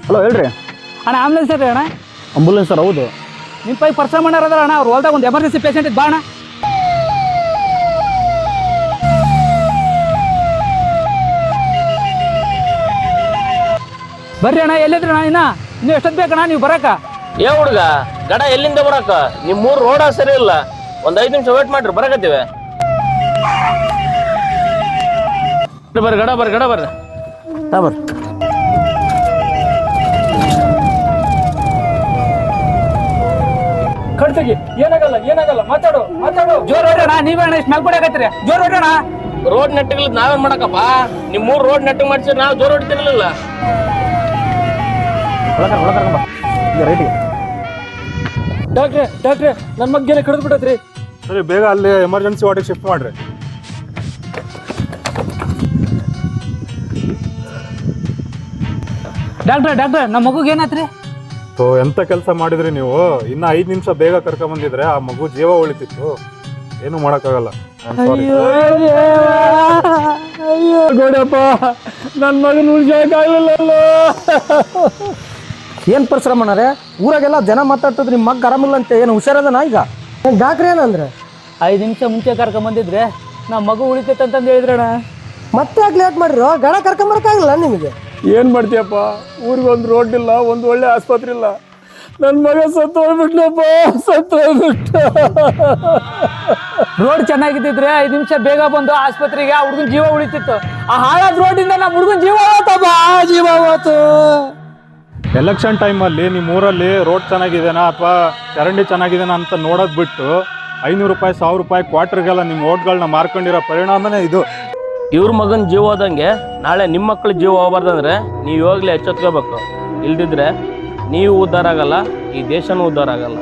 Hello ಹೇಳ್ರಿ ಅಣ್ಣ ambulance ರೀ ಅಣ್ಣ. ಅಂಬುಲೆನ್ಸ್ ಸರ್ ಹೌದು. ನಿಮ್ಮ ಪೈ ಪರ್ಸ ಮಾಡಾರದಲ್ಲ ಅಣ್ಣ, ಅವ್ರು ಹೊಲ್ದಾಗ ಒಂದು ಎಮರ್ಜೆನ್ಸಿ ಪೇಷಂಟ್ ಇದ್ದು ಬಾ ಅಣ್ಣ. ಬರ್ರಿ ಅಣ್ಣ, ಎಲ್ಲಿದ್ರಿ ಅಣ್ಣ? ಇನ್ನೂ ಎಷ್ಟೊತ್ತು ಬೇಕಣ್ಣ ನೀವು ಬರಕ? ಏ ಹುಡುಗ, ಗಡ ಎಲ್ಲಿಂದ ಬರಕ? ನಿಮ್ ಮೂರ್ ರೋಡ ಸರಿ ಇಲ್ಲ. ಒಂದ್ 5 ನಿಮಿಷ ವೇಟ್ ಮಾಡ್ರಿ, ಬರಕತ್ತೀವಿ. ಬರ್ರಿ ಗಡ ಬರ್ರಿ, ಗಡ ಬರ್ರಿ. ಬರ್ರಿ ಕಡ್ತಗಿ ಏನಾಗಲ್ಲ ಏನಾಗಲ್ಲ, ಮಾತಾಡು ಮಾತಾಡು. ಜೋರ್ ಹೊಡ್ರಿ ಅಣ್ಣ, ನೀವೇ ಅಣ್ಣ ಇಷ್ಟು ಮೇಲ್ಕೊಡಕತ್ತೀರಿ. ಜೋರ್ ಹೊಡ್ರಿ ಅಣ್ಣ. ರೋಡ್ ನೆಟ್ಟಿಗ್ಲದ್ ನಾವೇನ್ ಮಾಡಕಪ್ಪ? ನಿಮ್ ಮೂರ್ ರೋಡ್ ನೆಟ್ಟಿಗೆ ಮಾಡ್ಸಿದ್ರೆ ನಾವು ಜೋರ್ ಹೊಡಿತಿರ್ಲಿಲ್ಲ. ರೈಟಿಗೆ. ಡಾಕ್ಟ್ರೆ ನನ್ನ ಮಗ್ಗೇನೆ ಕಡಿದು ಬಿಟ್ಟತ್ರಿ. ಸರಿ, ಬೇಗ ಅಲ್ಲಿ ಎಮರ್ಜೆನ್ಸಿ ವಾರ್ಡಿಗೆ ಶಿಫ್ಟ್ ಮಾಡ್ರಿ. ಡಾಕ್ಟ್ರೆ ನಮ್ಮ ಮಗುಗೆ ಏನಾತ್ರಿ? ಎಂತ ಕೆಲಸ ಮಾಡಿದ್ರಿ ನೀವು? ಇನ್ನ 5 ನಿಮಿಷ ಬೇಗ ಕರ್ಕೊಂಡ್ ಬಂದಿದ್ರೆ ಆ ಮಗು ಜೀವ ಉಳಿತಿತ್ತು. ಏನು ಮಾಡಕ್ಕಾಗಲ್ಲ. ಅಯ್ಯೋ ಗೋಡಪ್ಪ, ನನ್ನ ಮಗನ ಉಳಿಸಕ್ಕಾಗಲಿಲ್ಲ. ಏನು ಪರಿಶ್ರಮ ಅಣ್ಣಾರೆ? ಊರಾಗೆಲ್ಲ ಜನ ಮಾತಾಡ್ತದ್ರಿ ನಿಮ್ಮ ಮಗ ಆರಾಮಿಲ್ಲ ಅಂತ. ಏನು ಹುಷಾರದನ ಈಗ? ಡಾಕ್ಟ್ರ್ ಏನಂದ್ರೆ 5 ನಿಮಿಷ ಮುಂಚೆ ಕರ್ಕೊಂಬಂದಿದ್ರೆ ನಮ್ಮ ಮಗು ಉಳಿತೈತೆ ಅಂತಂದು ಹೇಳಿದ್ರಣ್ಣ. ಮತ್ತೆ ಯಾಕೆ ಲೇಟ್ ಮಾಡಿರೋ? ಗಣ ಕರ್ಕೊಂಬರಕ್ಕಾಗಲ್ಲ ನಿಮಗೆ? ಏನು ಮಾಡ್ತೀಯಪ್ಪ, ಊರಿಗೆ ಒಂದು ರೋಡ್ ಇಲ್ಲ, ಒಂದು ಒಳ್ಳೆ ಆಸ್ಪತ್ರೆ ಇಲ್ಲ. ನನ್ನ ಮಗ ಸತ್ತು ಹೋಗ್ಬಿಟ್ನಪ್ಪ, ಸತ್ತು ಹೋಗ್ಬಿಟ್ಟ. ರೋಡ್ ಚೆನ್ನಾಗಿದ್ದಿದ್ರೆ 5 ನಿಮಿಷ ಬೇಗ ಬಂದು ಆಸ್ಪತ್ರೆಗೆ ಆ ಹುಡುಗನ ಜೀವ ಉಳಿತಿತ್ತು. ಆ ಹಾಳಾದ ರೋಡಿಂದ ನಮ್ಮ ಹುಡುಗನ ಜೀವ ಹೋತಪ್ಪ, ಜೀವ ಹೋತು. ಎಲೆಕ್ಷನ್ ಟೈಮಲ್ಲಿ ನಿಮ್ಮ ಊರಲ್ಲಿ ರೋಡ್ ಚೆನ್ನಾಗಿದೆನಾ ಅಥವಾ ಚರಂಡಿ ಚೆನ್ನಾಗಿದೆನಾ ಅಂತ ನೋಡೋದು ಬಿಟ್ಟು 500 ರೂಪಾಯಿ 1000 ರೂಪಾಯಿ ಕ್ವಾರ್ಟರ್ಗೆಲ್ಲ ನಿಮ್ಮ ಓಟ್ಗಳನ್ನ ಮಾರ್ಕೊಂಡಿರೋ ಪರಿಣಾಮನೇ ಇದು. ಇವ್ರ ಮಗನ್ ಜೀವ ಹೋದಂಗೆ ನಾಳೆ ನಿಮ್ಮ ಮಕ್ಳ ಜೀವ ಹೋಗ್ಬಾರ್ದಂದ್ರೆ ನೀವು ಇವಾಗಲೇ ಎಚ್ಚೆತ್ಕೋಬೇಕು. ಇಲ್ದಿದ್ರೆ ನೀವು ಉದ್ಧಾರ ಆಗಲ್ಲ, ಈ ದೇಶನೂ ಉದ್ಧಾರ ಆಗಲ್ಲ.